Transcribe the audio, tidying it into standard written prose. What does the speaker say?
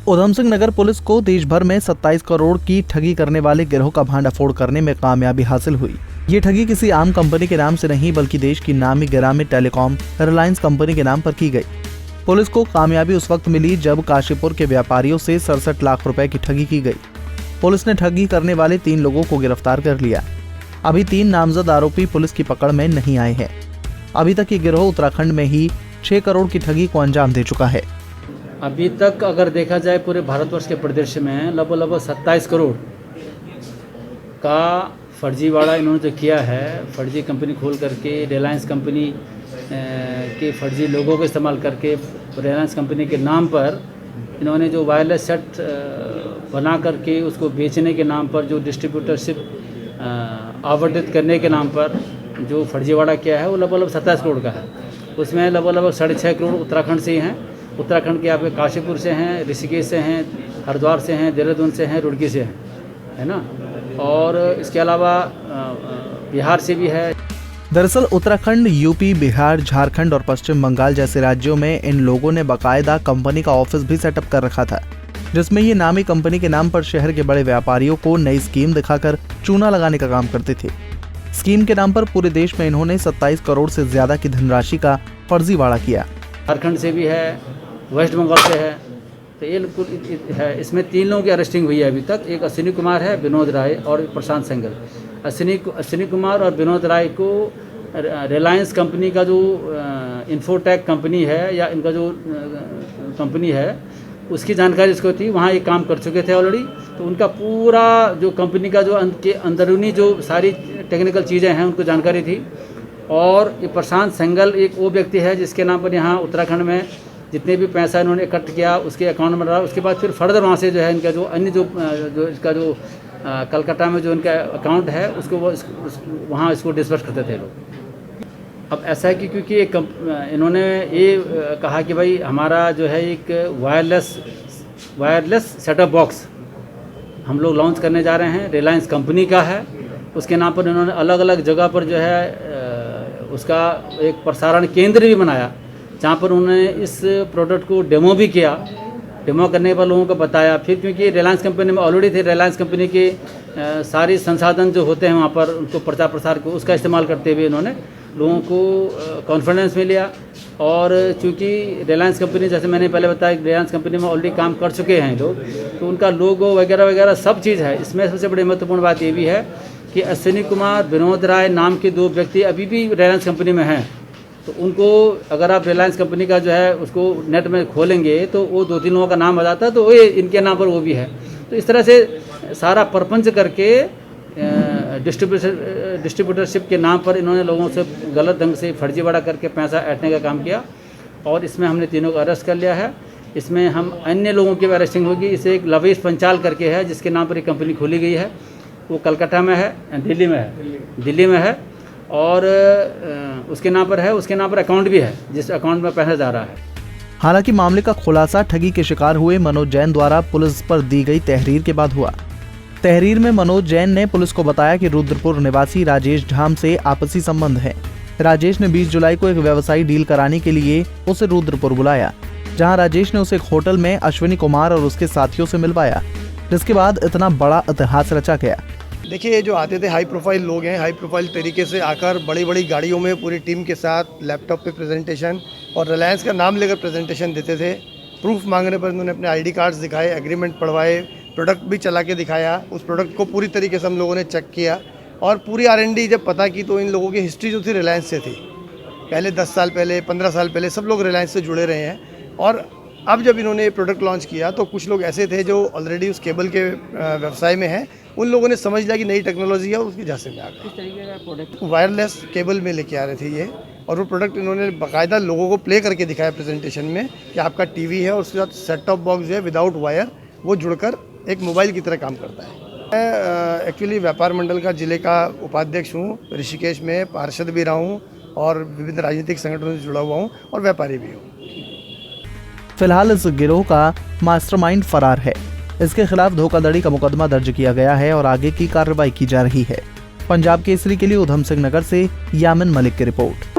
Udham Singh Nagar police को देश भर में 27 करोड़ की ठगी करने वाले गिरोह का भांडाफोड़ करने में कामयाबी हासिल हुई। ये ठगी किसी आम कंपनी के नाम से नहीं बल्कि देश की नामी गिरामी टेलीकॉम रिलायंस कंपनी के नाम पर की गई। पुलिस को कामयाबी उस वक्त मिली जब काशीपुर के व्यापारियों से 67 लाख रुपए की ठगी की गई। पुलिस ने ठगी करने वाले 3 लोगों को गिरफ्तार कर लिया। अभी 3 नामजद आरोपी पुलिस की पकड़ में नहीं आए हैं। अभी तक ये गिरोह उत्तराखंड में ही 6 करोड़ की ठगी को अंजाम दे चुका है। अभी तक अगर देखा जाए पूरे भारतवर्ष के परिदृश्य में लगभग 27 करोड़ का फर्जीवाड़ा इन्होंने जो किया है, फर्जी कंपनी खोल करके रिलायंस कंपनी के फर्जी लोगों को इस्तेमाल करके रिलायंस कंपनी के नाम पर इन्होंने जो वायरलेस सेट बना करके उसको बेचने के नाम पर, जो डिस्ट्रीब्यूटरशिप आवंटित करने के नाम पर जो फर्जीवाड़ा किया है वो लगभग 27 करोड़ का है। उसमें लगभग 6.5 करोड़ उत्तराखंड से ही हैं। उत्तराखंड के आपके काशीपुर से हैं, ऋषिकेश से हैं, हरिद्वार से हैं, देहरादून से हैं, रुड़की से हैं, है ना। और इसके अलावा बिहार से भी है। दरअसल उत्तराखंड, यूपी, बिहार, झारखंड और पश्चिम बंगाल जैसे राज्यों में इन लोगों ने बाकायदा कंपनी का ऑफिस भी सेटअप कर रखा था, जिसमें ये नामी कंपनी के नाम पर शहर के बड़े व्यापारियों को नई स्कीम दिखाकर चूना लगाने का काम करते थे। स्कीम के नाम पर पूरे देश में इन्होंने 27 करोड़ से ज्यादा की धनराशि का फर्जीवाड़ा किया। झारखंड से भी है, वेस्ट बंगाल से है, तो ये है। इसमें 3 लोगों की अरेस्टिंग हुई है अभी तक। एक अश्विनी कुमार है, विनोद राय और प्रशांत सेंगर। अश्विनी कुमार और विनोद राय को रिलायंस कंपनी का जो इन्फोटेक कंपनी है या इनका जो कंपनी है उसकी जानकारी इसको थी, वहाँ ये काम कर चुके थे ऑलरेडी। तो उनका पूरा जो कंपनी का जो अंदरूनी जो सारी टेक्निकल चीज़ें हैं उनको जानकारी थी। और ये प्रशांत सेंगल एक वो व्यक्ति है जिसके नाम पर यहाँ उत्तराखंड में जितने भी पैसा इन्होंने इकट्ठ किया उसके अकाउंट में डाला। उसके बाद फिर फर्दर वहाँ से जो है इनका जो अन्य जो इसका जो कलकत्ता में जो इनका अकाउंट है उसको वहाँ इसको डिस्बर्स करते थे लोग। अब ऐसा है कि क्योंकि इन्होंने ये कहा कि भाई हमारा जो है एक वायरलेस सेटअप बॉक्स हम लोग लॉन्च करने जा रहे हैं, रिलायंस कंपनी का है। उसके नाम पर इन्होंने अलग अलग जगह पर जो है उसका एक प्रसारण केंद्र भी बनाया, जहाँ पर उन्होंने इस प्रोडक्ट को डेमो भी किया। डेमो करने पर लोगों को बताया। फिर क्योंकि रिलायंस कंपनी में ऑलरेडी थे, रिलायंस कंपनी के सारे संसाधन जो होते हैं वहाँ पर उनको प्रचार प्रसार को उसका इस्तेमाल करते हुए इन्होंने लोगों को कॉन्फिडेंस में लिया। और चूँकि रिलायंस कंपनी, जैसे मैंने पहले बताया, रिलायंस कंपनी में ऑलरेडी काम कर चुके हैं लोग, तो उनका लोगो वगैरह वगैरह सब चीज़ है। इसमें सबसे बड़ी महत्वपूर्ण बात ये भी है कि अश्विनी कुमार, विनोद राय नाम के 2 व्यक्ति अभी भी रिलायंस कंपनी में हैं। तो उनको अगर आप रिलायंस कंपनी का जो है उसको नेट में खोलेंगे तो वो 2-3 लोगों का नाम आ जाता है, तो वो इनके नाम पर वो भी है। तो इस तरह से सारा परपंच करके डिस्ट्रीब्यूटरशिप के नाम पर इन्होंने लोगों से गलत ढंग से फर्जीवाड़ा करके पैसा ऐंठने का काम किया। और इसमें हमने 3 को अरेस्ट कर लिया है। इसमें हम अन्य लोगों की भी अरेस्टिंग होगी। इसे एक लवेश पंचाल करके है जिसके नाम पर एक कंपनी खोली गई है, वो कलकत्ता में है, दिल्ली में है और उसके नाम पर है। उसके नाम पर अकाउंट भी है जिस अकाउंट में पैसा जा रहा है। हालांकि मामले का खुलासा ठगी के शिकार हुए मनोज जैन द्वारा पुलिस पर दी गई तहरीर के बाद हुआ। तहरीर में मनोज जैन ने पुलिस को बताया कि रुद्रपुर निवासी राजेश ढाम से आपसी संबंध है। राजेश ने 20 जुलाई को एक व्यवसायी डील कराने के लिए उसे रुद्रपुर बुलाया, जहां राजेश ने उसे एक होटल में अश्विनी कुमार और उसके साथियों से मिलवाया, जिसके बाद इतना बड़ा इतिहास रचा गया। देखिए, ये जो आते थे हाई प्रोफाइल लोग हैं, हाई प्रोफाइल तरीके से आकर बड़ी बड़ी गाड़ियों में पूरी टीम के साथ लैपटॉप पे प्रेजेंटेशन और रिलायंस का नाम लेकर प्रेजेंटेशन देते थे। प्रूफ मांगने पर उन्होंने अपने आईडी कार्ड्स दिखाए, एग्रीमेंट पढ़वाए, प्रोडक्ट भी चला के दिखाया। उस प्रोडक्ट को पूरी तरीके से हम लोगों ने चेक किया और पूरी R&D जब पता की तो इन लोगों की हिस्ट्री जो थी रिलायंस से थी। पहले 10 साल पहले, 15 साल पहले सब लोग रिलायंस से जुड़े रहे हैं। और अब जब इन्होंने प्रोडक्ट लॉन्च किया तो कुछ लोग ऐसे थे जो ऑलरेडी उस केबल के व्यवसाय में हैं। उन लोगों ने समझ लिया कि नई टेक्नोलॉजी है, उसकी झांसे में आ गए। किस तरीके का प्रोडक्ट? वायरलेस केबल में लेके आ रहे थे ये, और वो प्रोडक्ट इन्होंने बाकायदा लोगों को प्ले करके दिखाया प्रेजेंटेशन में कि आपका टीवी है और उसके साथ सेट टॉप बॉक्स है विदाउट वायर, वो जुड़कर एक मोबाइल की तरह काम करता है। मैं एक्चुअली व्यापार मंडल का जिले का उपाध्यक्ष हूँ, ऋषिकेश में पार्षद भी रहा हूँ और विभिन्न राजनीतिक संगठनों से जुड़ा हुआ हूँ और व्यापारी भी हूँ। फिलहाल इस गिरोह का मास्टरमाइंड फरार है। इसके खिलाफ धोखाधड़ी का मुकदमा दर्ज किया गया है और आगे की कार्रवाई की जा रही है। पंजाब केसरी के लिए उधम सिंह नगर से यामिन मलिक की रिपोर्ट।